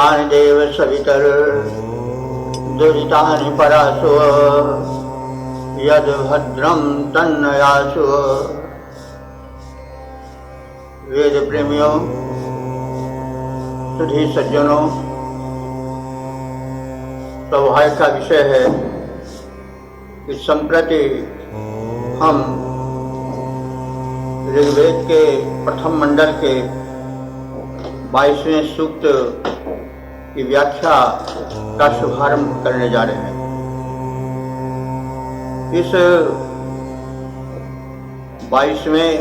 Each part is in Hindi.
भद्राणि देव सवितर दुरितानि परासु यद भद्रम तन्नयासु। वेद प्रेमियों, सुधी सज्जनों, सौभाग्य का विषय है कि संप्रति हम ऋग्वेद के प्रथम मंडल के 22वें सूक्त की व्याख्या का शुभारंभ करने जा रहे हैं। इस 22वें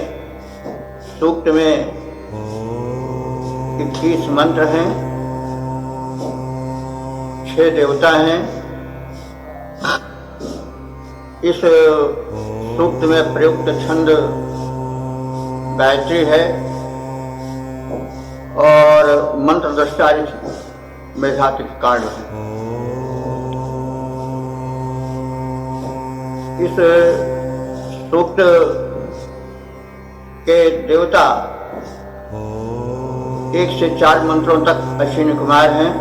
सूक्त में 21 मंत्र हैं, 6 देवता हैं। इस सूक्त में प्रयुक्त छंद गायत्री है और मंत्र दृष्टारित मेधातिक कार्ड है। इस सूक्त के देवता 1 से 4 मंत्रों तक अश्विनी कुमार हैं,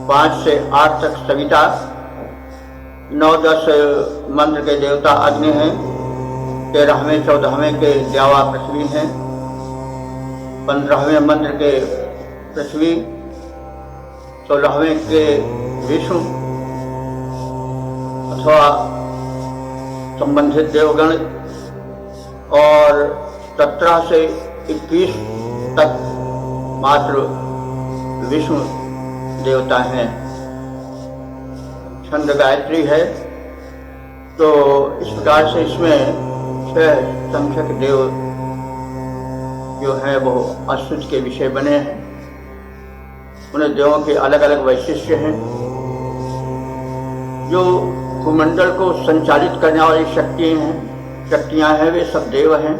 5 से 8 तक सविता, 9-10 मंत्र के देवता अग्नि हैं, 13वें 14वें के द्यावा पृथ्वी हैं, 15वें मंत्र के पृथ्वी, 16वें के विष्णु अथवा संबंधित देवगण और 17 से 21 तक मात्र विष्णु देवता हैं। छंद गायत्री है, तो इस प्रकार से इसमें 6 संख्यक देव जो हैं वो अस्तुति के विषय बने हैं। उन्हें देवों के अलग अलग वैशिष्ट्य हैं। जो भूमंडल को संचालित करने वाली शक्तियां हैं वे सब देव हैं।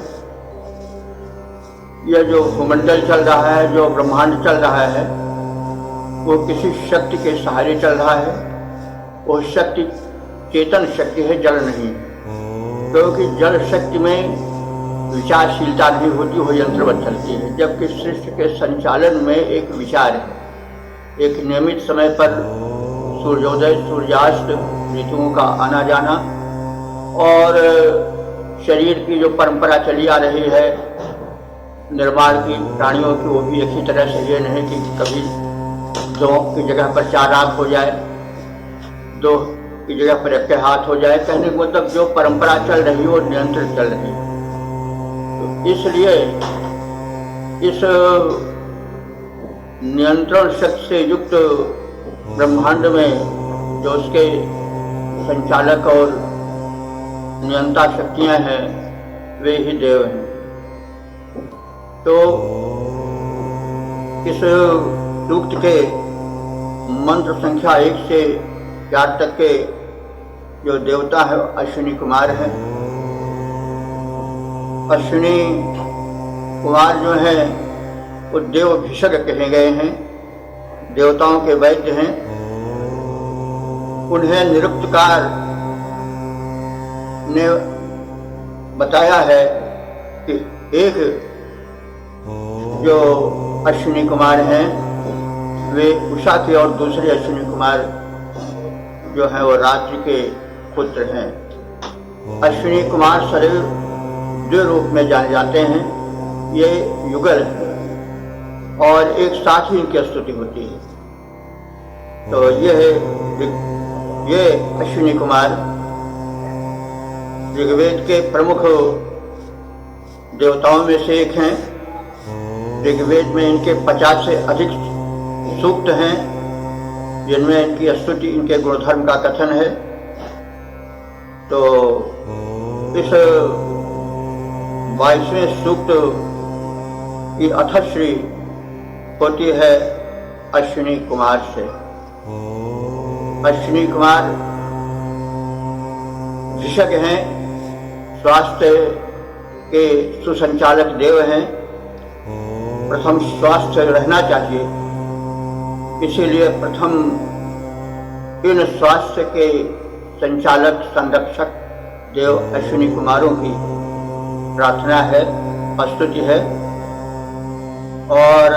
यह जो भूमंडल चल रहा है, जो ब्रह्मांड चल रहा है, वो किसी शक्ति के सहारे चल रहा है। वो शक्ति चेतन शक्ति है, जल नहीं, क्योंकि जल शक्ति में विचारशीलता नहीं होती, वो यंत्रवत चलती है। जबकि सृष्टि के संचालन में एक विचार है, एक नियमित समय पर सूर्योदय सूर्यास्त, ऋतुओं का आना जाना और शरीर की जो परंपरा चली आ रही है निर्माण की, प्राणियों की, वो भी एक ही तरह से। ये नहीं कि कभी 2 की जगह पर 4 आंख हो जाए, 2 की जगह पर 1 हाथ हो जाए। कहने का मतलब जो परंपरा चल रही है वो नियंत्रित चल रही है। तो इसलिए इस नियंत्रण शक्ति से युक्त ब्रह्मांड में जो उसके संचालक और नियंता शक्तियां हैं वे ही देव हैं। तो इस सूक्त के मंत्र संख्या 1 से 4 तक के जो देवता है अश्विनी कुमार हैं। अश्विनी कुमार जो हैं वो देव भिषक कहे गए हैं, देवताओं के वैद्य हैं। उन्हें निरुक्तकार ने बताया है कि एक जो अश्विनी कुमार हैं वे उषा के और दूसरे अश्विनी कुमार जो हैं वो रात्रि के पुत्र हैं। अश्विनी कुमार सदैव 2 रूप में जाने जाते हैं, ये युगल है और एक साथ ही इनकी स्तुति होती है। तो ये अश्विनी कुमार ऋग्वेद के प्रमुख देवताओं में से एक हैं। ऋग्वेद में इनके 50 से अधिक सूक्त हैं जिनमें इनकी स्तुति, इनके गुणधर्म का कथन है। तो इस 22वें सूक्त की अथश्री होती है अश्विनी कुमार से। अश्विनी कुमार भिषक हैं, स्वास्थ्य के सुसंचालक देव हैं। प्रथम स्वास्थ्य रहना चाहिए, इसीलिए प्रथम इन स्वास्थ्य के संचालक संरक्षक देव अश्विनी कुमारों की प्रार्थना है, स्तुति है। और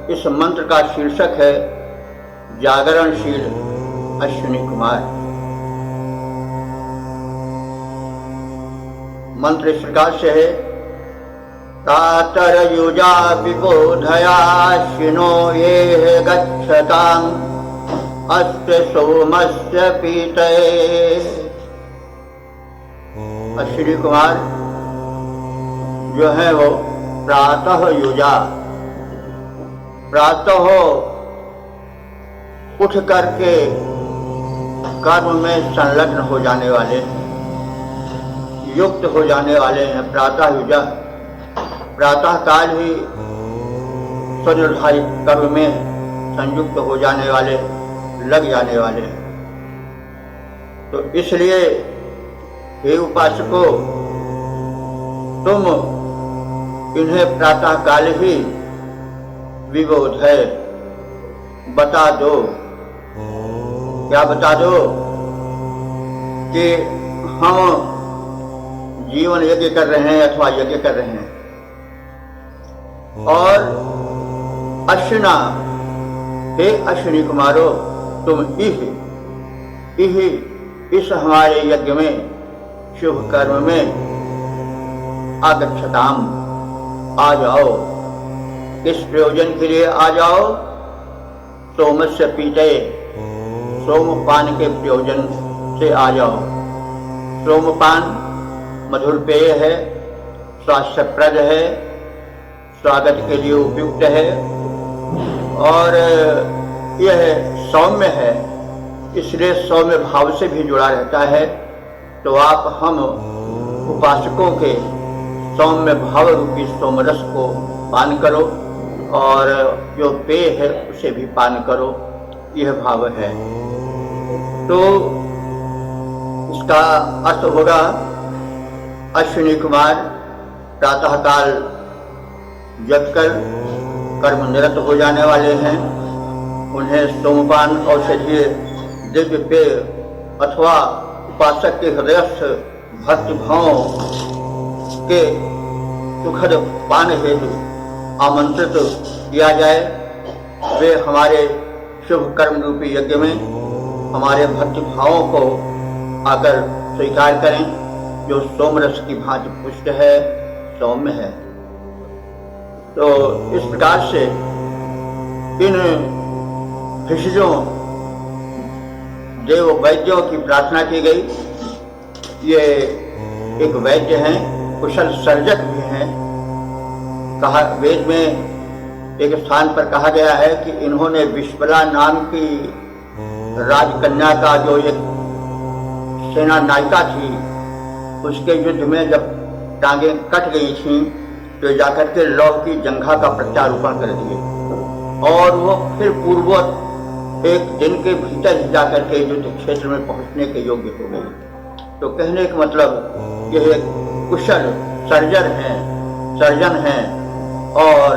इस मंत्र का शीर्षक है जागरणशील अश्विनी कुमार। मंत्र इस प्रकार से है, कातरयुजा विबोधयाश्विनो ये गच्छताम् अस्य सोमस्य पीते। अश्विनी कुमार जो है वो प्रातः युजा, प्रातः उठ करके कर्म में संलग्न हो जाने वाले, युक्त हो जाने वाले हैं। प्रातः युजा, प्रातः काल ही स्वनिर्धारित कर्म में संयुक्त हो जाने वाले, लग जाने वाले हैं। तो इसलिए हे उपासकों, तुम इन्हें प्रातः काल ही विबोध है, बता दो। क्या बता दो? कि हम जीवन यज्ञ कर रहे हैं अथवा यज्ञ कर रहे हैं, और अश्विना, हे अश्विनी कुमारो, तुम इस हमारे यज्ञ में, शुभ कर्म में आगच्छताम, आ जाओ। किस प्रयोजन के लिए आ जाओ? सोमस्य पीते, सोमपान के प्रयोजन से आ जाओ। सोमपान मधुर पेय है, स्वास्थ्यप्रद है, स्वागत के लिए उपयुक्त है, और यह सौम्य है, इसलिए सौम्य भाव से भी जुड़ा रहता है। तो आप हम उपासकों के सौम्य भाव रूपी सोमरस को पान करो, और जो पेय है उसे भी पान करो, यह भाव है। तो इसका अर्थ होगा, अश्विनी कुमार प्रातःकाल जगकर कर्म निरत हो जाने वाले हैं। उन्हें सोमपान, औषधीय, दिव्य पेय अथवा उपासक के हृदयस्थ भक्तिभाव के सुखद पान हेतु आमंत्रित किया जाए। वे हमारे शुभ कर्म रूपी यज्ञ में हमारे भक्तिभावों को आकर स्वीकार करें, जो सोमरस की भांति पुष्ट है, सौम्य है। तो इस प्रकार से इन भिषजों, देव वैद्यों की प्रार्थना की गई। ये एक वैद्य हैं, कुशल सर्जक भी हैं। कहा, वेद में एक स्थान पर कहा गया है कि इन्होंने विश्वला नाम की राजकन्या का, जो एक सेना नायिका थी, उसके युद्ध में जब टांगे कट गई थीं, तो जाकर के लौह की जंघा का प्रत्यारोपण कर दिए, और वो फिर पूर्ववत एक दिन के भीतर ही जाकर के युद्ध क्षेत्र में पहुंचने के योग्य हो गई। तो कहने का मतलब यह एक कुशल सर्जन हैं, और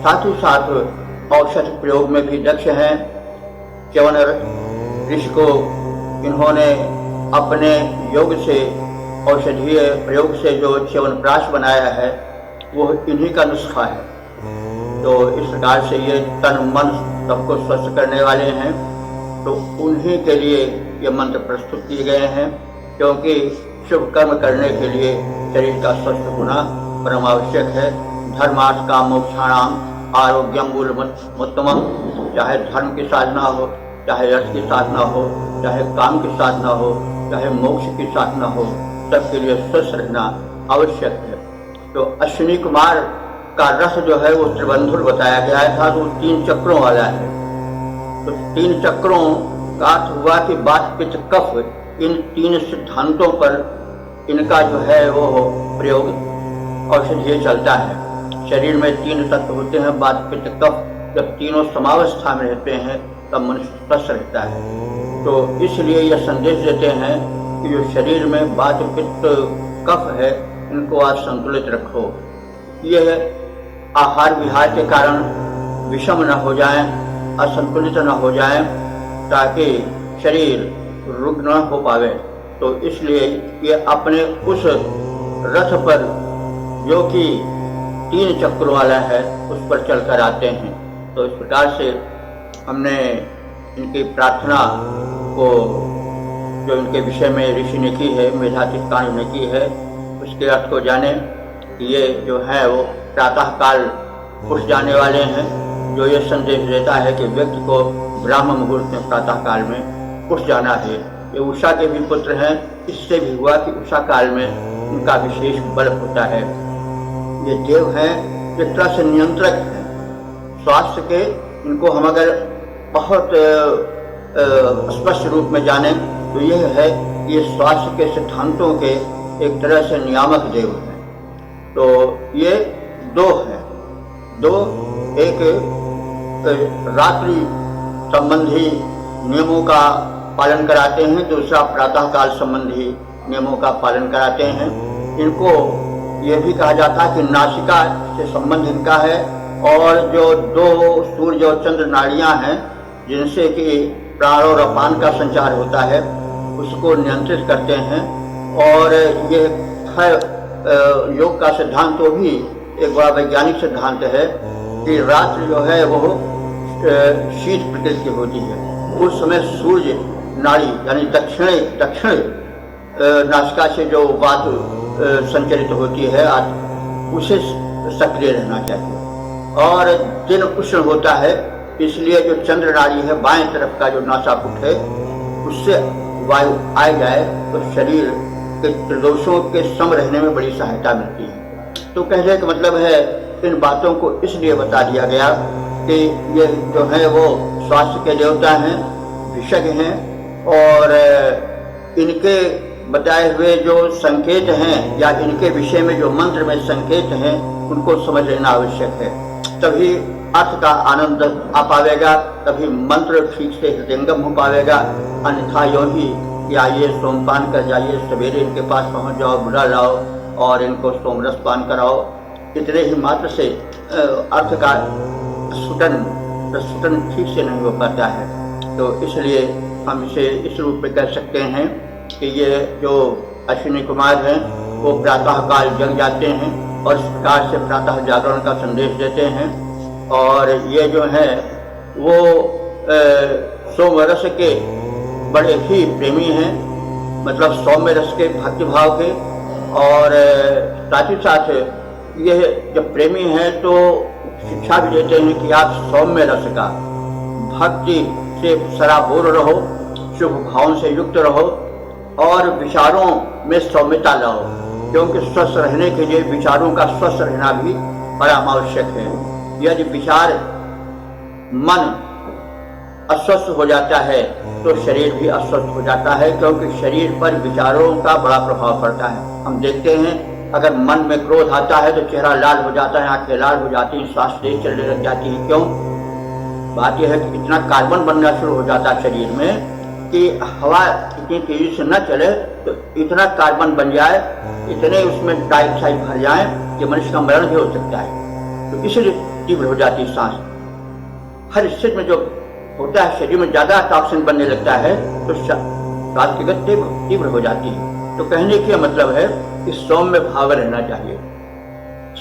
साथ ही साथ औषध प्रयोग में भी दक्ष हैं। च्यवन ऋषि को इन्होंने अपने योग से, औषधीय प्रयोग से जो च्यवनप्राश बनाया है, वो इन्हीं का नुस्खा है। तो इस प्रकार से ये तन मन सबको स्वस्थ करने वाले हैं। तो उन्हीं के लिए ये मंत्र प्रस्तुत किए गए हैं, क्योंकि शुभ कर्म करने के लिए शरीर का स्वस्थ होना परम आवश्यक है। धर्मार्थ काम मोक्षाणाम आरोग्यम मूलमुत्तमम्। चाहे धर्म की साधना हो, चाहे अर्थ की साधना हो, चाहे काम की साधना हो, चाहे मोक्ष की साधना हो, सबके लिए स्वस्थ रहना आवश्यक है। तो अश्विनी कुमार का रस जो है वो त्रिबंधुर बताया गया था, तो 3 चक्रों वाला है। तो 3 चक्रों का अर्थ हुआ कि वात पित्त कफ, इन 3 सिद्धांतों पर इनका जो है वो प्रयोग औषधीय चलता है। शरीर में 3 तत्व होते हैं, वात पित्त कफ। जब तीनों समावस्था में रहते हैं तब मनुष्य स्वस्थ रहता है। तो इसलिए यह संदेश देते हैं कि जो शरीर में वात पित्त कफ है, इनको आज संतुलित रखो। यह आहार विहार के कारण विषम न हो जाएं, असंतुलित न हो जाएं, ताकि शरीर रुग्ण हो पावे। तो इसलिए ये अपने उस रथ पर, जो कि 3 चक्रों वाला है, उस पर चलकर आते हैं। तो इस प्रकार से हमने इनकी प्रार्थना को जो इनके विषय में ऋषि ने की है, मेधातिथकांड ने की है, उसके अर्थ को जाने कि ये जो है वो प्रातःकाल उठ जाने वाले हैं, जो ये संदेश देता है कि व्यक्ति को ब्राह्म मुहूर्त में प्रातःकाल में उठ जाना है। ये उषा के भी पुत्र हैं, इससे भी हुआ कि उषा काल में उनका विशेष बल होता है। ये देव हैं, एक तरह से नियंत्रक हैं स्वास्थ्य के। इनको हम अगर बहुत स्पष्ट रूप में जानें तो यह है कि ये स्वास्थ्य के सिद्धांतों के एक तरह से नियामक देव हैं। तो ये दो हैं, दो, एक रात्रि संबंधी नियमों का पालन कराते हैं, दूसरा प्रातःकाल संबंधी नियमों का पालन कराते हैं। इनको ये भी कहा जाता है कि नासिका से संबंध इनका है, और जो दो सूर्य और चंद्र नाड़ियां हैं जिनसे कि प्राण और अपान का संचार होता है, उसको नियंत्रित करते हैं। और ये योग का सिद्धांत तो भी एक बड़ा वैज्ञानिक सिद्धांत है कि रात्रि जो है वो शीत प्रकृति की होती है। उस समय सूर्य नाड़ी यानी दक्षिण नासिका से जो वायु संचरित होती है उसे सक्रिय रहना चाहिए। और दिन उष्ण होता है, इसलिए जो चंद्र नाड़ी है बाएं तरफ का जो नासापुट है उससे वायु आ जाए तो शरीर के त्रिदोषों के सम रहने में बड़ी सहायता मिलती है। तो कहने का मतलब है इन बातों को इसलिए बता दिया गया कि ये जो है वो स्वास्थ्य के देवता हैं, विशेषज्ञ हैं, और इनके बताए हुए जो संकेत हैं या इनके विषय में जो मंत्र में संकेत हैं उनको समझ लेना आवश्यक है। तभी अर्थ का आनंद आ पावेगा, तभी मंत्र ठीक से हृदयंगम हो पावेगा। अन्यथा यूं ही कि आइए सोमपान कर जाइए, सवेरे इनके पास पहुंच जाओ, बुला लाओ और इनको सोमरस पान कराओ, इतने ही मात्र से अर्थ का प्रस्फुटन ठीक से नहीं हो पाता है। तो इसलिए हम इसे इस रूप में कह सकते हैं कि ये जो अश्विनी कुमार हैं वो प्रातःकाल जग जाते हैं और इस प्रकार से प्रातः जागरण का संदेश देते हैं। और ये जो है वो सोमरस के बड़े ही प्रेमी हैं, मतलब सौम्य रस के, भक्ति भाव के। और साथ ही साथ ये जब प्रेमी हैं तो शिक्षा भी देते हैं कि आप सौम्य रस का, भक्ति से सराबोर रहो, शुभ भावों से युक्त रहो और विचारों में सौम्यता लाओ, क्योंकि स्वस्थ रहने के लिए विचारों का स्वस्थ रहना भी बड़ा आवश्यक है। यदि विचार मन अस्वस्थ हो जाता है तो शरीर भी अस्वस्थ हो जाता है, क्योंकि शरीर पर विचारों का बड़ा प्रभाव पड़ता है। हम देखते हैं अगर मन में क्रोध आता है तो चेहरा लाल हो जाता है, आंखें लाल हो जाती हैं, सांस तेज चलने लग जाती है। क्यों? बात यह है कि इतना कार्बन बनना शुरू हो जाता है शरीर में कि हवा इतनी तेजी से न चले तो इतना कार्बन बन जाए, इतने उसमें डाइऑक्साइड भर जाए कि मनुष्य का मरण भी हो सकता है। तो इसलिए तीव्र हो जाती है सांस। हर स्थिति में जो होता है शरीर में ज्यादा टॉक्सिन बनने लगता है तो श्वास की गति तीव्र हो जाती है। तो कहने का मतलब है कि सौम्य भाव रहना चाहिए,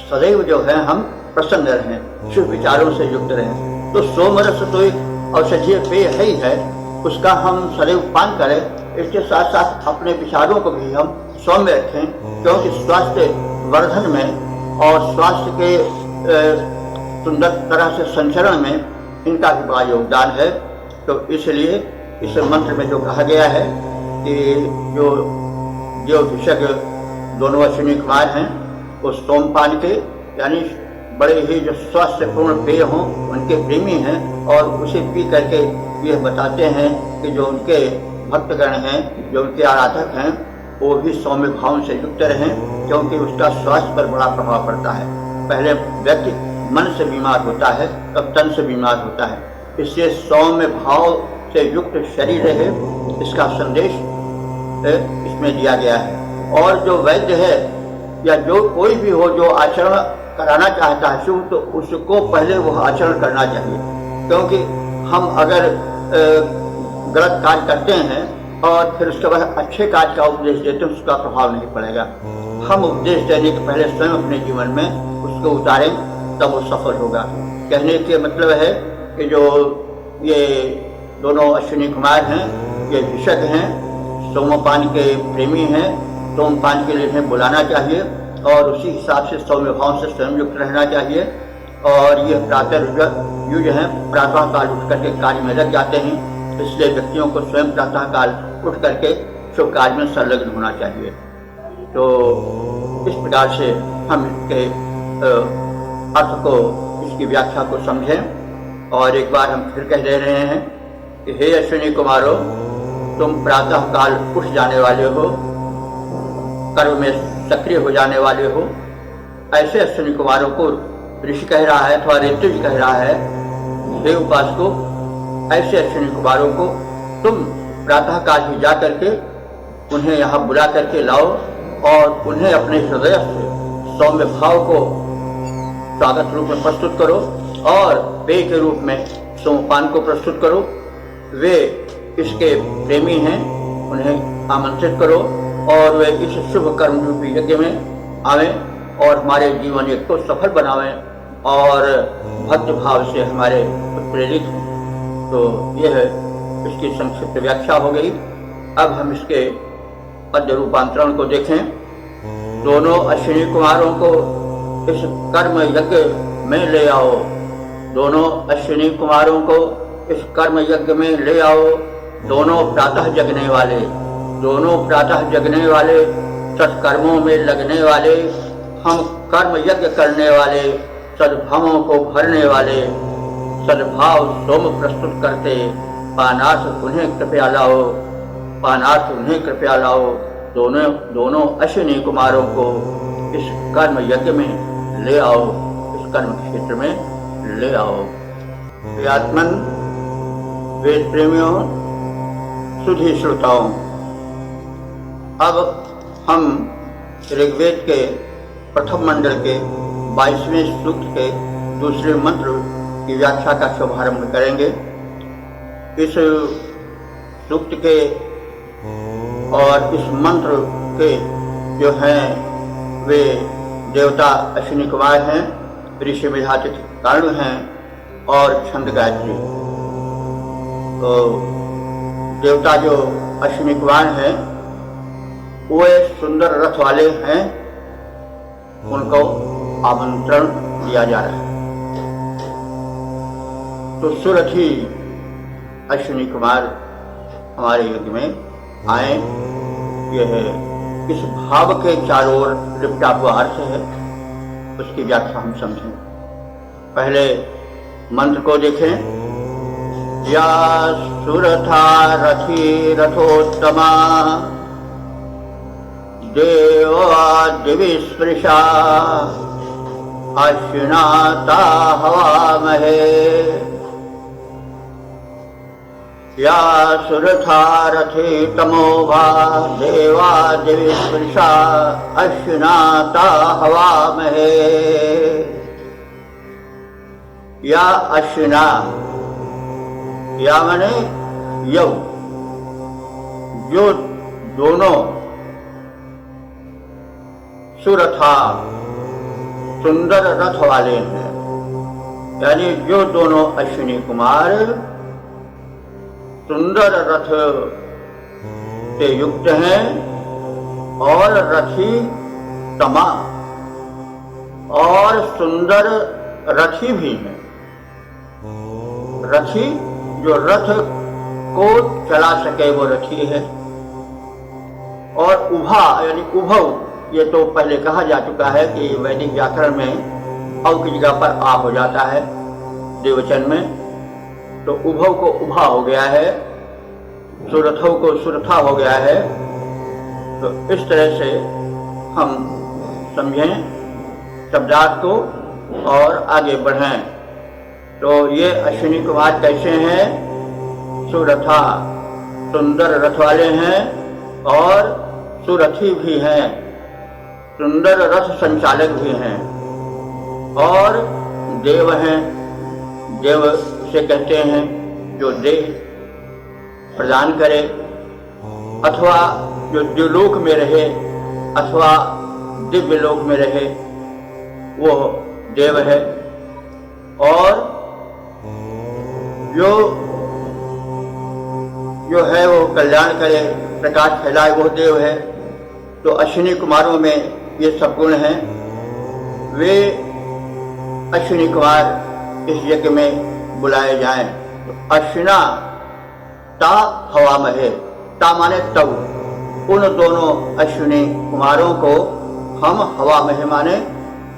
सदैव जो है हम प्रसन्न रहें, शुभ विचारों से युक्त रहें। तो सोमरस तो एक औषधीय पेय है ही है, उसका हम सदैव पान करें। इसके साथ साथ अपने विचारों को भी हम सौम्य रखें, क्योंकि स्वास्थ्य वर्धन में और स्वास्थ्य के सुंदर तरह से संचरण में इनका भी बड़ा योगदान है। तो इसलिए इस मंत्र में जो कहा गया है कि जो विशेषज्ञ दोनों अश्विनी कुमार हैं वो सोमपान के यानी बड़े ही जो स्वास्थ्यपूर्ण पेय हों उनके प्रेमी हैं, और उसे पी करके ये बताते हैं कि जो उनके भक्तगण हैं, जो उनके आराधक हैं, वो भी सौम्य भाव से युक्त रहें, क्योंकि उसका स्वास्थ्य पर बड़ा प्रभाव पड़ता है। पहले व्यक्ति मन से बीमार होता है तब तन से बीमार होता है, इसलिए सौम्य भाव से युक्त शरीर रहे, इसका संदेश इसमें दिया गया है। और जो वैद्य है या जो कोई भी हो जो आचरण कराना चाहता है शुभ, तो उसको पहले वो आचरण करना चाहिए, क्योंकि हम अगर गलत कार्य करते हैं और फिर उसके बाद अच्छे कार्य का उपदेश देते हैं उसका प्रभाव नहीं पड़ेगा। हम उपदेश देने के पहले स्वयं अपने जीवन में उसको उतारें, तब वो सफल होगा। कहने के मतलब है कि जो ये दोनों अश्विनी कुमार हैं ये विशक हैं, सोमपान के प्रेमी हैं, सोमपान के लिए इन्हें बुलाना चाहिए और उसी हिसाब से सौम्य भाव से स्वयं युक्त रहना चाहिए। और ये प्रातः युज हैं, प्रातः काल उठ करके कार्य में लग जाते हैं, इसलिए व्यक्तियों को स्वयं प्रातः काल उठ करके शुभ कार्य में संलग्न होना चाहिए। तो इस प्रकार से हम इसके अर्थ को, इसकी व्याख्या को समझें। और एक बार हम फिर कह दे रहे हैं कि हे अश्विनी कुमारों, तुम प्रातः काल उठ जाने वाले हो, कर्म में सक्रिय हो जाने वाले हो। ऐसे अश्विनी कुमारों को ऋषि कह रहा है अथवा ऋतुज कह रहा है, हे उपासकों, ऐसे अश्विनी कुमारों को तुम प्रातः काल ही जा करके उन्हें यहाँ बुला करके लाओ और उन्हें अपने हृदय से सौम्य भाव को स्वागत रूप में प्रस्तुत करो और पेय के रूप में सोमपान को प्रस्तुत करो। वे इसके प्रेमी हैं, उन्हें आमंत्रित करो और वे इस शुभ कर्म रूपी यज्ञ में आवें और हमारे जीवन यज्ञ को सफल बनावें और भक्त भाव से हमारे प्रेरित हों। तो यह इसकी संक्षिप्त व्याख्या हो गई। अब हम इसके पद्य रूपांतरण को देखें। दोनों अश्विनी कुमारों को इस कर्म यज्ञ में ले आओ, दोनों अश्विनी कुमारों को इस कर्म यज्ञ में ले आओ। दोनों प्रातः जगने वाले, दोनों प्रातः जगने वाले, सत्कर्मों में लगने वाले, हम कर्म यज्ञ करने वाले, सद्भावों को भरने वाले, सद्भाव सोम प्रस्तुत करते, पानार्थ उन्हें कृपया लाओ, पानार्थ उन्हें कृपया लाओ। दोनों अश्विनी कुमारों को इस कर्म यज्ञ में ले आओ, इस कर्म क्षेत्र में ले आओ। आत्मन, वेद प्रेमियों, सुधी श्रोताओं, अब हम ऋग्वेद के प्रथम मंडल के 22वें सूक्त के दूसरे मंत्र की व्याख्या का शुभारंभ करेंगे। इस सूक्त के और इस मंत्र के जो हैं वे देवता अश्विनी कुमार हैं, ऋषि मेधातिथि कर्ण हैं और छंद गायत्री। तो देवता जो अश्विनी कुमार हैं वे सुंदर रथ वाले हैं, उनको आमंत्रण दिया जा रहा है। तो सुरथी अश्विनी कुमार हमारे यज्ञ में आए। यह इस भाव के चारों ओर लिपटा हुआ अर्थ है, उसकी व्याख्या हम समझें। पहले मंत्र को देखें। या सुरथा रथी रथोत्तमा देवा दिविस्पृशा अश्विनाता हवामहे। या सुरथा रथे तमोभा देवा दिविस्पृशा अश्विनाता हवामहे। या अश्विना, या माने यौ, जो दोनों सुरथा सुंदर रथ वाले हैं, यानी जो दोनों अश्विनी कुमार सुंदर रथ से युक्त हैं और रथी तमा और सुंदर रथी भी हैं। रथी जो रथ को चला सके वो रथी है। और उभा यानी उभव, ये तो पहले कहा जा चुका है कि वैदिक व्याकरण में अव की जगह पर आ हो जाता है द्विवचन में, तो उभव को उभा हो गया है, सुरथव को सुरथा हो गया है। तो इस तरह से हम समझें शब्दार्थ को और आगे बढ़ें। तो ये अश्विनी कुमार कैसे हैं? सुरथा, सुंदर रथ वाले हैं और सुरथी भी हैं, सुंदर रथ संचालक भी हैं और देव हैं। देव से कहते हैं जो देह प्रदान करे अथवा जो द्युलोक में रहे अथवा दिव्य लोक में रहे वो देव है। और जो है वो कल्याण करे, प्रकाश फैलाए, वो देव है। तो अश्विनी कुमारों में ये सब गुण हैं। वे अश्विनी कुमार इस यज्ञ में बुलाए जाएं। तो अश्विना ता हवा महे, ता माने तब, उन दोनों अश्विनी कुमारों को हम हवा महे माने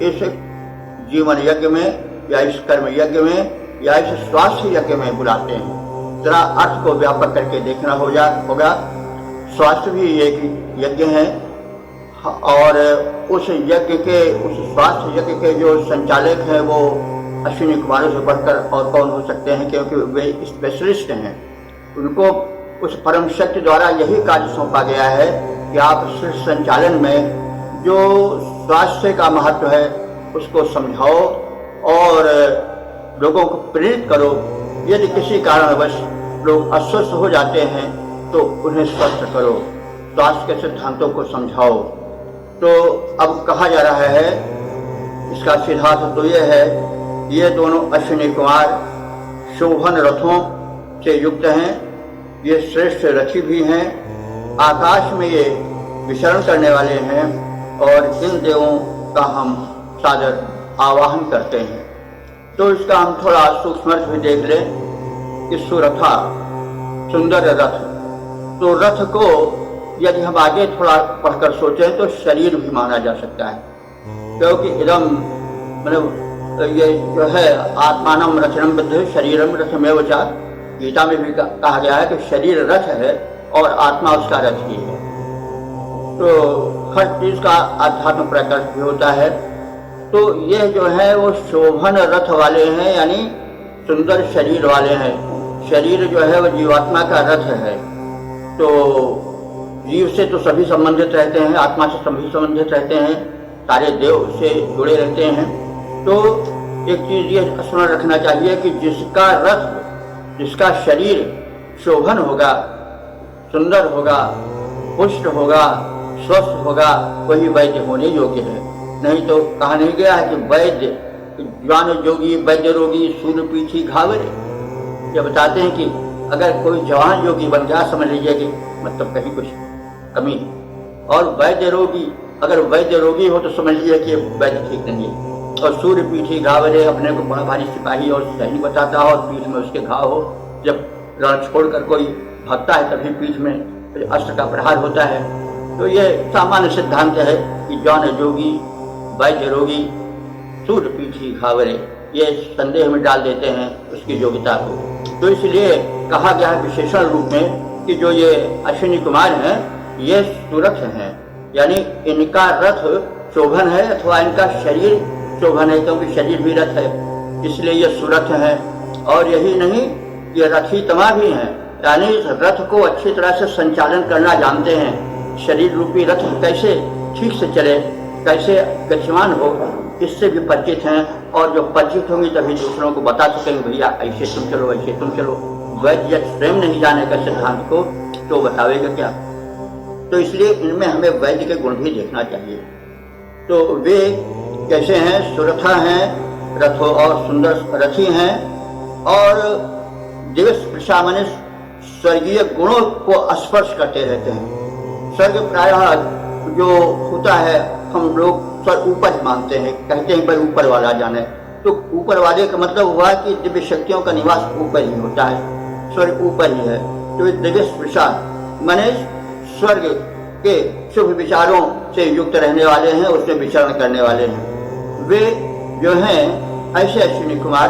इस जीवन यज्ञ में या इस कर्म यज्ञ में या इस स्वास्थ्य यज्ञ में बुलाते हैं। जरा अर्थ को व्यापक करके देखना होगा। स्वास्थ्य भी एक यज्ञ है और उस यज्ञ के, उस स्वास्थ्य यज्ञ के जो संचालक हैं वो अश्विनी कुमारों से बढ़कर और कौन हो सकते हैं, क्योंकि वे स्पेशलिस्ट हैं। उनको उस परम शक्ति द्वारा यही कार्य सौंपा गया है कि आप सृष्टि संचालन में जो स्वास्थ्य का महत्व है उसको समझाओ और लोगों को प्रेरित करो। यदि किसी कारणवश लोग अस्वस्थ हो जाते हैं तो उन्हें स्वस्थ करो, स्वास्थ्य के सिद्धांतों को समझाओ। तो अब कहा जा रहा है, इसका सिद्धांत तो यह है, ये दोनों अश्विनी कुमार शोभन रथों से युक्त हैं, ये श्रेष्ठ रथी भी हैं, आकाश में ये विचरण करने वाले हैं और इन देवों का हम सादर आवाहन करते हैं। तो इसका हम थोड़ा सूक्ष्म अर्थ भी देख लें कि सुरथा, सुंदर रथ। तो रथ को यदि हम आगे थोड़ा पढ़कर सोचें तो शरीर भी माना जा सकता है, क्योंकि इदम मतलब ये जो है आत्मानम रथनम बुद्ध शरीरम रथमेव च, गीता में भी कहा गया है कि शरीर रथ है और आत्मा उसका रथ ही है। तो हर चीज का आध्यात्म प्रकट भी होता है। तो ये जो है वो शोभन रथ वाले हैं, यानी सुंदर शरीर वाले हैं। शरीर जो है वो जीवात्मा का रथ है। तो जीव से तो सभी संबंधित रहते हैं, आत्मा से सभी संबंधित रहते हैं, सारे देव से जुड़े रहते हैं। तो एक चीज ये स्मरण रखना चाहिए कि जिसका रथ, जिसका शरीर शोभन होगा, सुंदर होगा, पुष्ट होगा, स्वस्थ होगा, वही वैद्य होने योग्य है। नहीं तो कहा नहीं गया है कि वैद्य ज्ञान योगी वैद्य रोगी सूर्य पीछी घावरे। ये बताते हैं कि अगर कोई जवान योगी बन गया, समझ लीजिए कि मतलब कहीं कुछ कमी है। और वैद्य रोगी, अगर वैद्य रोगी हो तो समझ लीजिए कि वैद्य ठीक नहीं है। और सूर्य पीछी घावरे, अपने को बड़ा भारी सिपाही और सैनिक बताता हो और पीठ में उसके घाव हो। जब रण छोड़कर कोई भागता है तभी पीठ में अस्त्र का प्रहार होता है। तो ये सामान्य सिद्धांत है कि ज्ञान योगी वैद्य रोगी सूर्य पीठी घावरे, ये संदेह में डाल देते हैं उसकी योग्यता को। तो इसलिए कहा गया है विशेषण रूप में कि जो ये अश्विनी कुमार हैं ये सुरथ हैं, यानी इनका रथ शोभन है अथवा इनका शरीर शोभन है, क्योंकि शरीर भी रथ है, इसलिए ये सुरथ हैं। और यही नहीं, ये रथीतमा भी हैं, यानी इस रथ को अच्छी तरह से संचालन करना जानते हैं। शरीर रूपी रथ कैसे ठीक से चले, कैसे गतिमान हो, इससे भी परिचित हैं। और जो परिचित होंगे तभी दूसरों को बता सकेंगे, भैया ऐसे तुम चलो, ऐसे तुम चलो। वैद्य स्वयं नहीं जाने का सिद्धांत को तो बतावेगा क्या। तो इसलिए इनमें हमें वैद्य के गुण भी देखना चाहिए। तो वे कैसे हैं? सुरथा हैं, रथो और सुंदर रथी हैं और दिवस प्रशा माने स्वर्गीय गुणों को स्पर्श करते रहते हैं। स्वर्ग प्रायः जो होता है हम लोग स्वर्ग ऊपर मानते हैं, कहते हैं भाई ऊपर वाला जाने। तो ऊपर वाले का मतलब हुआ कि दिव्य शक्तियों का निवास ऊपर ही होता है, स्वर्ग ऊपर ही है। तो दिव्य प्रशा माने स्वर्ग के शुभ विचारों से युक्त रहने वाले हैं, उसमें विचरण करने वाले हैं। वे जो हैं ऐसे अश्विनी कुमार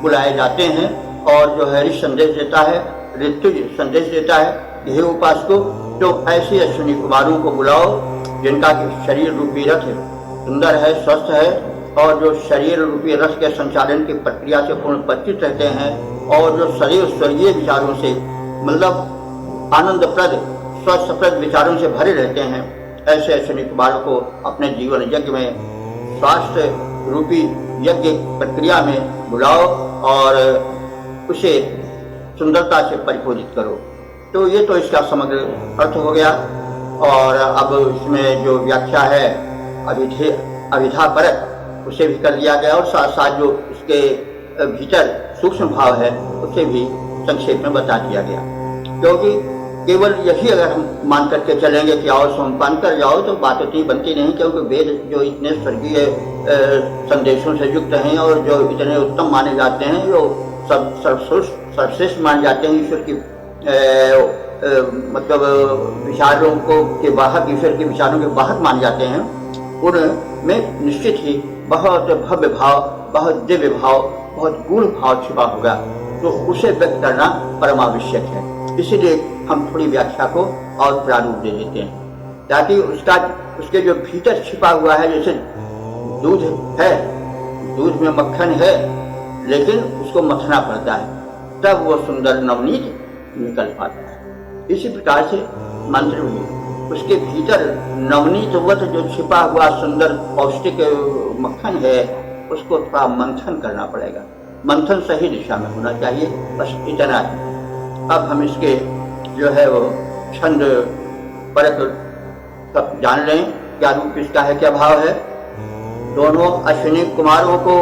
बुलाए जाते हैं और जो है ऋषि संदेश देता है, ऋतुज संदेश देता है, हे उपासको, तो ऐसे अश्विनी कुमारों को बुलाओ जिनका शरीर रूपी रथ सुंदर है, स्वस्थ है और जो शरीर रूपी रथ के संचालन की प्रक्रिया से पूर्ण परिचित रहते हैं और जो सदैव स्वर्गीय विचारों से मतलब आनंदप्रद स्वस्थप्रद विचारों से भरे रहते हैं। ऐसे अश्विनी कुमारों को अपने जीवन यज्ञ में स्वास्थ्य रूपी यज्ञ प्रक्रिया में बुलाओ और उसे सुंदरता से परिपूरित करो। तो ये तो इसका समग्र अर्थ हो गया। और अब इसमें जो व्याख्या है अभिधा परक उसे भी कर दिया गया और साथ साथ जो उसके भीतर सूक्ष्म भाव है उसे भी संक्षेप में बता दिया गया। क्योंकि केवल यही अगर हम मान करके चलेंगे कि आओ सोमपान कर जाओ तो बात उतनी बनती नहीं, क्योंकि वेद जो इतने स्वर्गीय संदेशों से युक्त हैं और जो इतने उत्तम माने जाते हैं, जो सर्वश्रेष्ठ माने जाते हैं, ईश्वर की मतलब विचारों को के बाहर, ईश्वर के विचारों के बाहर माने जाते हैं, उनमें निश्चित ही बहुत भव्य भाव, बहुत दिव्य भाव, बहुत गूढ़ भाव छिपा होगा, तो उसे व्यक्त करना परम आवश्यक है। इसीलिए हम थोड़ी व्याख्या को और प्रारूप दे देते हैं, ताकि उसके जो भीतर छिपा हुआ है, जैसे दूध है, दूध में मक्खन है, लेकिन उसको मथना पड़ता है, तब वो सुंदर नवनीत निकल पाता है। इसी प्रकार से मंत्र भी उसके भीतर नवनीतवत जो छिपा हुआ सुंदर पौष्टिक मक्खन है, उसको थोड़ा मंथन करना पड़ेगा। मंथन सही दिशा में होना चाहिए, बस इतना है। अब हम इसके जो है वो छंद परक सब जान लें, क्या रूप इसका है, क्या भाव है। दोनों अश्विनी कुमारों को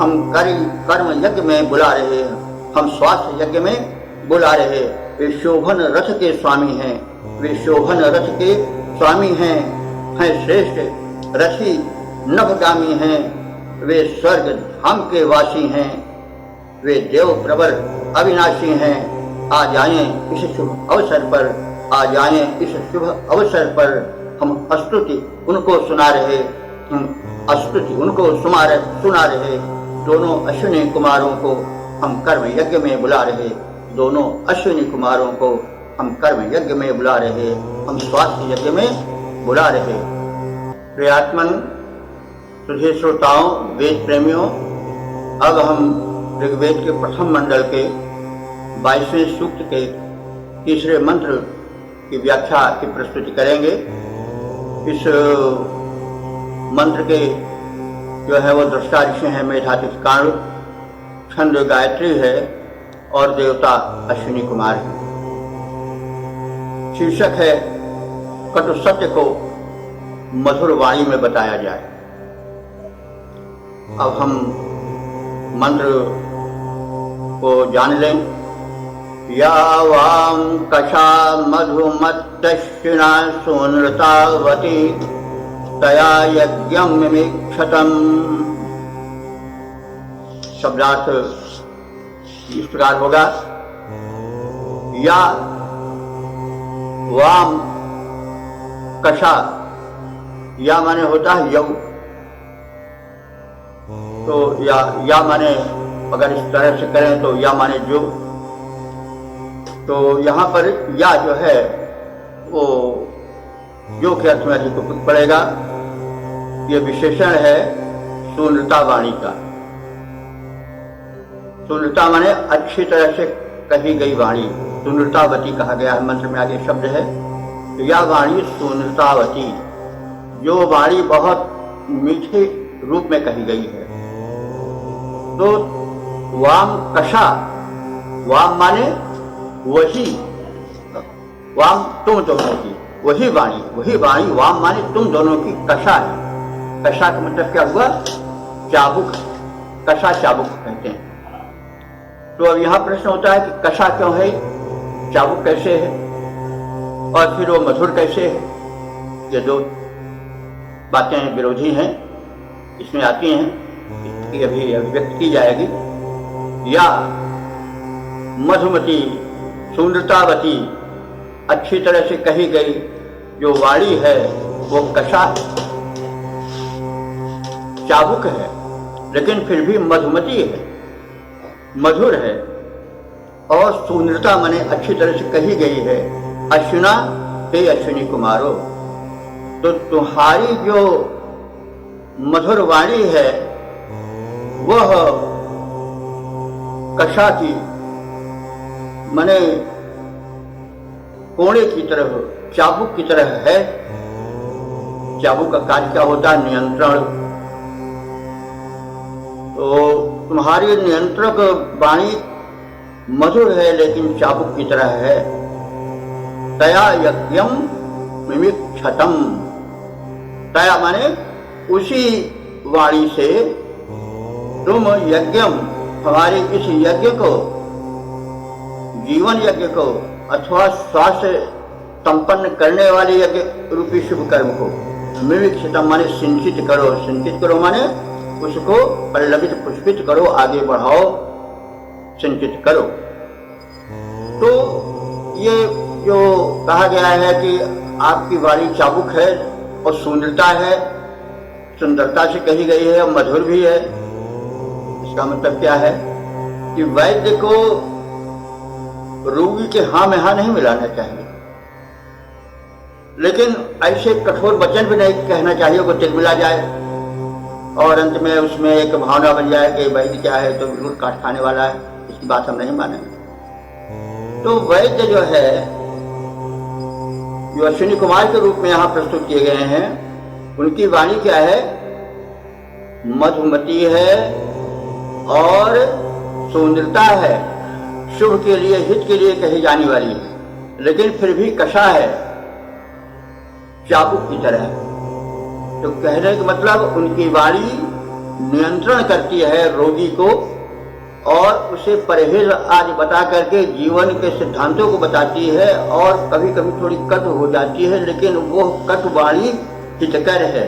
हम कर्म यज्ञ में बुला रहे हैं, हम स्वास्थ्य यज्ञ में बुला रहे। वे शोभन रथ के स्वामी हैं, वे शोभन रथ के स्वामी हैं श्रेष्ठ रथी नभगामी हैं, वे स्वर्ग धाम के वासी हैं, वे देव प्रवर अविनाशी हैं। आ जाएं इस शुभ अवसर पर, आ जाएं इस शुभ अवसर पर, हम स्तुति उनको सुना रहे, हम स्तुति उनको सुना रहे। दोनों अश्विनी कुमारों को हम कर्म यज्ञ में बुला रहे, दोनों अश्विनी कुमारों को हम कर्म यज्ञ में बुला रहे, हम स्वास्थ्य यज्ञ में बुला रहे। प्रियात्मन सुधे श्रोताओं, वेद प्रेमियों, अब हम ऋग्वेद के प्रथम मंडल के 22वें सूक्त के तीसरे मंत्र की व्याख्या की प्रस्तुति करेंगे। इस मंत्र के जो है वो दृष्टा ऋषि हैं मेधातिथकाण, छंद गायत्री है और देवता अश्विनी कुमार है। शीर्षक है कटु सत्य को मधुर वाणी में बताया जाए। अब हम मंत्र को जान लें। या वाम कषा मधुमत्तश्विना सुनृतावती तया यज्ञं मिमिक्षतम्। शब्दार्थ इस प्रकार होगा। या वाम कषा, या माने होता है यव, तो या माने अगर इस तरह से करें तो या माने जो, तो यहाँ पर या जो है वो जो के अर्थ में अधिक उपयुक्त पड़ेगा। ये विशेषण है सुनृता वाणी का। सुनृता माने अच्छी तरह से कही गई वाणी, सुनृतावती कहा गया है, मंत्र में आगे शब्द है। तो यह वाणी सुनृतावती, जो वाणी बहुत मीठे रूप में कही गई है। तो वाम कषा, वाम माने वही, वाम तुम दोनों की, वही वाणी, वाम माने तुम दोनों की कषा है। कषा का मतलब क्या हुआ? चाबुक, कषा चाबुक कहते हैं। तो अब यहाँ प्रश्न होता है कि कषा क्यों है, चाबुक कैसे है और फिर वो मधुर कैसे है। ये दो बातें विरोधी हैं, इसमें आती हैं, इसकी अभी अभिव्यक्त की जाएगी। या मधुमती सुंदरतावती, अच्छी तरह से कही गई जो वाणी है वो कषा चाबुक है, लेकिन फिर भी मधुमती है, मधुर है। और सुंदरता माने अच्छी तरह से कही गई है। अश्विना हे अश्विनी कुमारो, तो तुम्हारी जो मधुर वाणी है वह कषा की माने कोड़े की तरह, चाबुक की तरह है। चाबुक का कार्य क्या होता है? नियंत्रण। तो तुम्हारी नियंत्रक वाणी मधुर है लेकिन चाबुक की तरह है। तया यज्ञम मिमिक्षतम्, तया माने उसी वाणी से तुम यज्ञम, हमारे इस यज्ञ को, जीवन यज्ञ को अथवा स्वास्थ्य संपन्न करने वाले यज्ञ रूपी शुभ कर्म को मिविक्षितम माने सिंचित करो, सिंचित करो माने उसको पल्लवित पुष्पित करो, आगे बढ़ाओ, सिंचित करो। तो ये जो कहा गया है कि आपकी वाणी चाबुक है और सुंदरता है, सुंदरता से कही गई है और मधुर भी है। इसका मतलब क्या है कि वैद्य को रोगी के हाँ में हाँ नहीं मिलाना चाहिए, लेकिन ऐसे कठोर वचन भी नहीं कहना चाहिए को तिलमिला जाए और अंत में उसमें एक भावना बन जाए कि वैद्य क्या है तो बिल्कुल काट खाने वाला है, इसकी बात हम नहीं मानेंगे। तो वैद्य जो है, जो अश्विनी कुमार के रूप में यहाँ प्रस्तुत किए गए हैं, उनकी वाणी क्या है, मधुमती है और सुंदरता है, शुभ के लिए हित के लिए कही जाने वाली है, लेकिन फिर भी कषा है, चाबुक की तरह। तो कहने का मतलब उनकी वाणी नियंत्रण करती है रोगी को और उसे परहेज आदि बता करके जीवन के सिद्धांतों को बताती है, और कभी कभी थोड़ी कटु हो जाती है, लेकिन वो कटु वाणी हितकर है,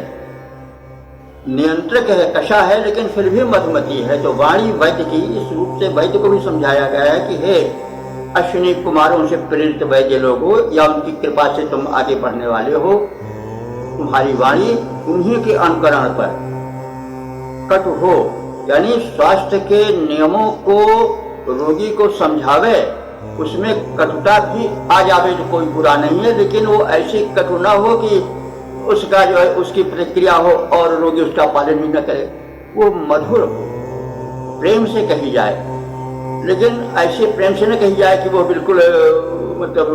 नियंत्रक है, कषा है, लेकिन फिर भी मधुमती है। तो वाणी वैद्य की, इस रूप से वैद्य को भी समझाया गया है कि हे अश्विनी कुमारों से प्रेरित वैद्य लोगों, या उनकी कृपा से तुम आगे बढ़ने वाले हो, तुम्हारी वाणी उन्हीं के अनुकरण पर कटु हो, यानी स्वास्थ्य के नियमों को रोगी को समझावे, उसमें कटुता भी आ जावे तो कोई बुरा नहीं है, लेकिन वो ऐसी कटु ना हो कि उसका जो है उसकी प्रतिक्रिया हो और रोगी उसका पालन भी न करे, वो मधुर हो, प्रेम से कही जाए, लेकिन ऐसे प्रेम से न कही जाए कि वो बिल्कुल मतलब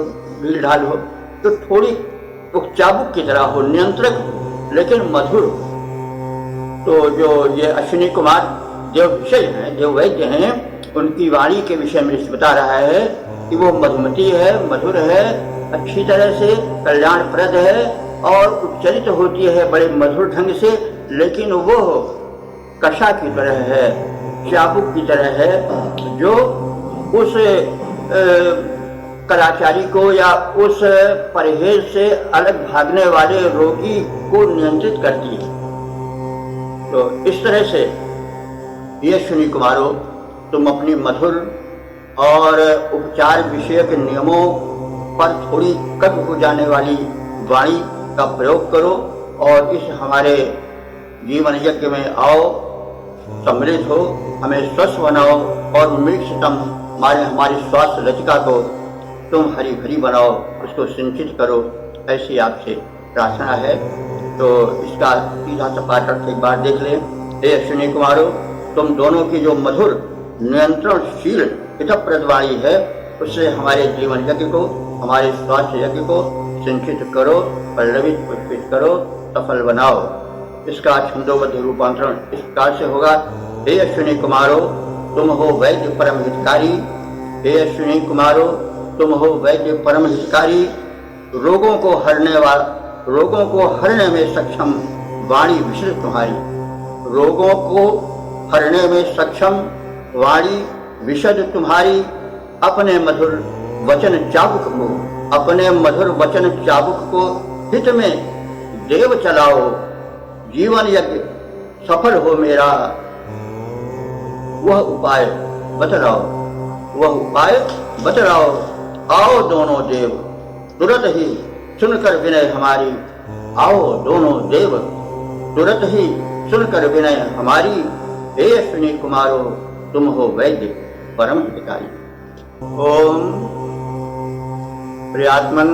भीड़ ढाल हो, तो थोड़ी चाबुक की तरह हो, नियंत्रक हो, लेकिन मधुर। तो जो ये अश्विनी कुमार देव विषय हैं, देव वैद्य हैं, उनकी वाणी के विषय में बता रहा है कि वो मधुमती है, मधुर है, अच्छी तरह से कल्याणप्रद है और उच्चरित होती है बड़े मधुर ढंग से, लेकिन वो कषा की तरह है, चाबुक की तरह है, जो उस कदाचारी को या उस परहेज से अलग भागने वाले रोगी को नियंत्रित करती है। तो इस तरह से ये अश्विनी कुमारों, तुम अपनी मधुर और उपचार विषयक नियमों पर थोड़ी कट हो जाने वाली वाणी का प्रयोग करो और इस हमारे जीवन यज्ञ में आओ, सम्मिलित हो, हमें स्वस्थ बनाओ और मिश्रतम हमारी स्वास्थ्य लचिका को तुम हरी भरी बनाओ, उसको सिंचित करो, ऐसी आपसे प्रार्थना है। तो इसका सीधा सपाट अर्थ एक बार देख लें। हे अश्विनी कुमारों, तुम दोनों की जो मधुर नियंत्रणशील हितप्रद वाणी है, उससे हमारे जीवन यज्ञ को, हमारे स्वास्थ्य यज्ञ को सिंचित करो, पल्लवित पुष्पित करो, सफल बनाओ। इसका छंदोबद्ध रूपांतरण इस प्रकार से होगा। हे अश्विनी कुमारों, तुम हो वैद्य परम हितकारी। हे अश्विनी कुमारों, तुम हो वैद्य परम हितकारी, रोगों को हरने में सक्षम वाणी विशद तुम्हारी, रोगों को हरने में सक्षम वाणी विशद तुम्हारी, अपने मधुर वचन चाबुक को हित में देव चलाओ, जीवन यज्ञ सफल हो मेरा, वह उपाय बतलाओ। आओ दोनों देव तुरंत ही सुनकर विनय हमारी, आओ दोनों देव तुरंत ही सुनकर विनय हमारी। हे अश्विनी कुमारों, तुम हो वैद्य परम हितकारी। ओम प्रियात्मन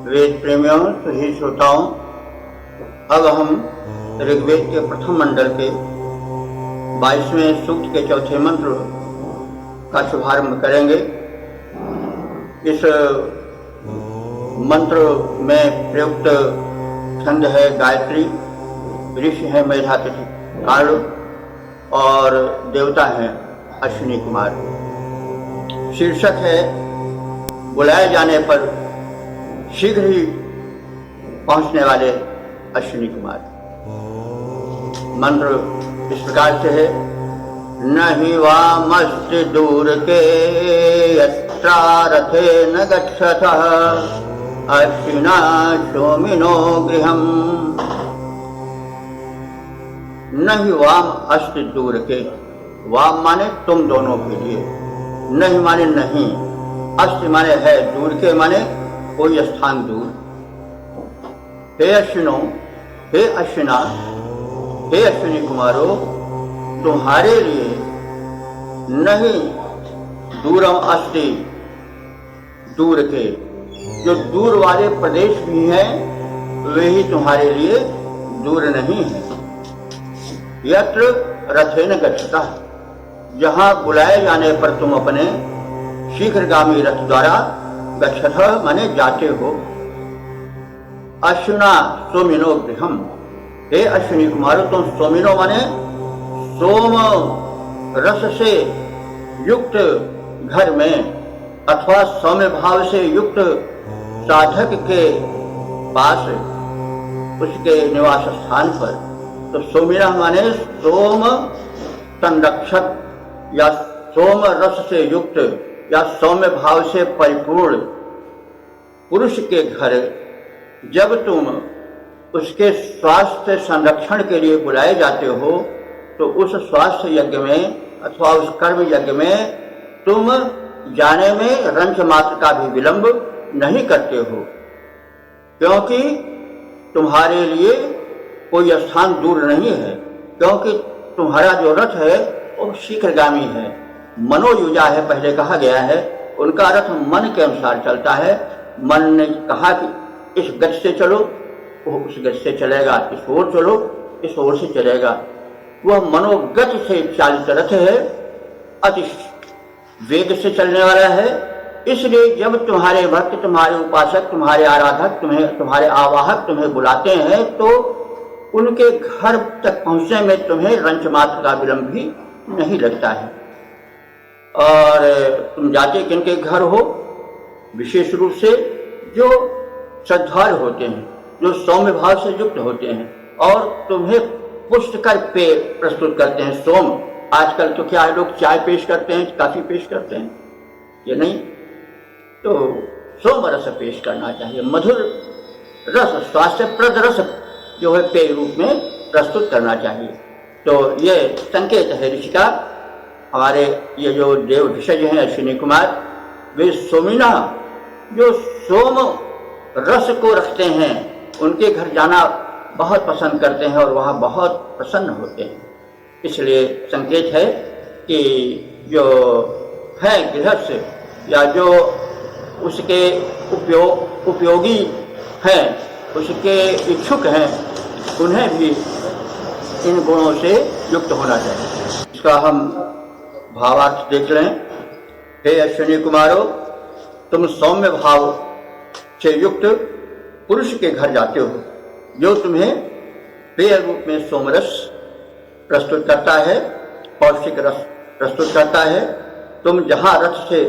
वेद प्रेमियों, सही श्रोताओं, अब हम ऋग्वेद के प्रथम मंडल के 22वें सूक्त के चौथे मंत्र का शुभारंभ करेंगे। इस मंत्र में प्रयुक्त छंद है गायत्री, ऋषि है मेधातिथि काल और देवता हैं अश्विनी कुमार। शीर्षक है बुलाए जाने पर शीघ्र ही पहुंचने वाले अश्विनी कुमार। मंत्र इस प्रकार से है, नहीं वामस्ति दूर के यत्रारथे न गच्छतः अश्विना सोमिनो गृहम्। नहीं वाम अस्ति दूर के, वाम माने तुम दोनों के लिए, नहीं माने नहीं, अस्ति माने है, दूर के माने कोई स्थान दूर। हे अश्विनो, हे अश्विना, हे अश्विनी कुमारो, तुम्हारे लिए नहीं दूरम अस्ति, दूर के जो दूर वाले प्रदेश भी हैं वे ही तुम्हारे लिए दूर नहीं है। यत्र रथेन गच्छता, जहां बुलाए जाने पर तुम अपने शीघ्रगामी रथ द्वारा गच्छतः माने जाते हो। अश्विना सोमिनो गृहम्, हे अश्विनी कुमारो, तुम सोमिनो माने सोम रस से युक्त घर में अथवा सौम्य भाव से युक्त साधक के पास उसके निवास स्थान पर। तो सोमिना माने सोम संरक्षक या सोम रस से युक्त या सौम्य भाव से परिपूर्ण पुरुष के घर जब तुम उसके स्वास्थ्य संरक्षण के लिए बुलाए जाते हो तो उस स्वास्थ्य यज्ञ में अथवा उस कर्म यज्ञ में तुम जाने में रंच मात्र का भी विलंब नहीं करते हो, क्योंकि तुम्हारे लिए कोई स्थान दूर नहीं है, क्योंकि तुम्हारा जो रथ है वो शीघ्रगामी है, मनोयुजा है। पहले कहा गया है उनका रथ मन के अनुसार चलता है। मन ने कहा कि इस गति से चलो, वो उस गति से चलेगा, इस ओर चलो, इस ओर से चलेगा। वह मनोगति से चालित रथ है, अति वेग से चलने वाला है। इसलिए जब तुम्हारे भक्त, तुम्हारे उपासक, तुम्हारे आराधक, तुम्हारे आवाहक तुम्हें बुलाते हैं तो उनके घर तक पहुंचने में तुम्हें रंच मात्र का विलंब भी नहीं लगता है। और तुम जाते किनके घर हो? विशेष रूप से जो श्रद्धालु होते हैं, जो सौम्य भाव से युक्त होते हैं और तुम्हें पुष्टकर पेय प्रस्तुत करते हैं। सोम, आजकल तो क्या है, लोग चाय पेश करते हैं, काफी पेश करते हैं, ये नहीं, तो सोम रस पेश करना चाहिए। मधुर रस, स्वास्थ्यप्रद रस जो है पेय रूप में प्रस्तुत करना चाहिए। तो ये संकेत है ऋषि का। हमारे ये जो देव भिषज हैं अश्विनी कुमार, वे सोमिना जो सोम रस को रखते हैं उनके घर जाना बहुत पसंद करते हैं और वहाँ बहुत प्रसन्न होते हैं। इसलिए संकेत है कि जो है गृहस्थ या जो उसके उपयोगी हैं, उसके इच्छुक हैं, उन्हें भी इन गुणों से युक्त होना चाहिए। इसका हम भावार्थ देख लें। हे अश्विनी कुमारो, तुम सौम्य भाव से युक्त पुरुष के घर जाते हो जो तुम्हें पेय रूप में सोमरस प्रस्तुत करता है, पौष्टिक रस प्रस्तुत करता है। तुम जहाँ रथ से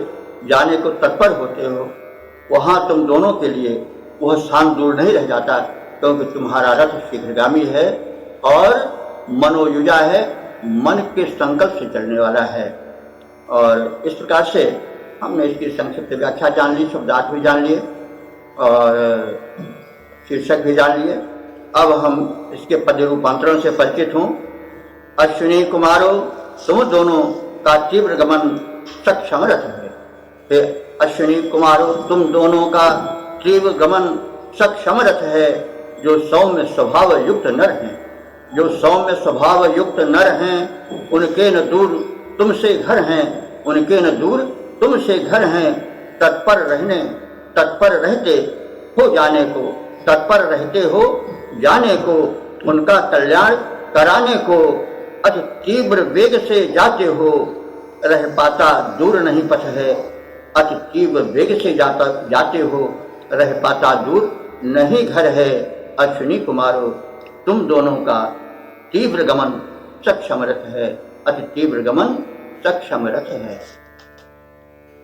जाने को तत्पर होते हो वहाँ तुम दोनों के लिए वह स्थान दूर नहीं रह जाता, क्योंकि तुम्हारा रथ शीघ्रगामी है और मनोयुजा है, मन के संकल्प से चलने वाला है। और इस प्रकार से हमने इसकी संक्षिप्त व्याख्या जान ली, शब्दार्थ भी जान लिए और शीर्षक भी जान लिए। अब हम इसके पद रूपांतरण से परिचित हों। अश्विनी कुमारो, तुम दोनों का तीव्र गमन सक्षम रथ है। हे अश्विनी कुमारो, तुम दोनों का तीव्र गमन सक्षम रथ है जो सौम्य स्वभाव युक्त नर हैं। जो सौम्य स्वभाव युक्त नर हैं उनके न दूर तुमसे घर हैं, उनके न दूर तुमसे घर हैं। तत्पर रहते हो जाने को, तत्पर रहते हो जाने को, उनका कल्याण कराने को अति तीव्र वेग से जाते हो। रह पाता दूर नहीं पथ है, अति तीव्र वेग से जाते हो, रह पाता दूर नहीं घर है। अश्विनी कुमारो, तुम दोनों का तीव्र गमन सक्षम रथ है, अति तीव्र गमन सक्षम रथ है।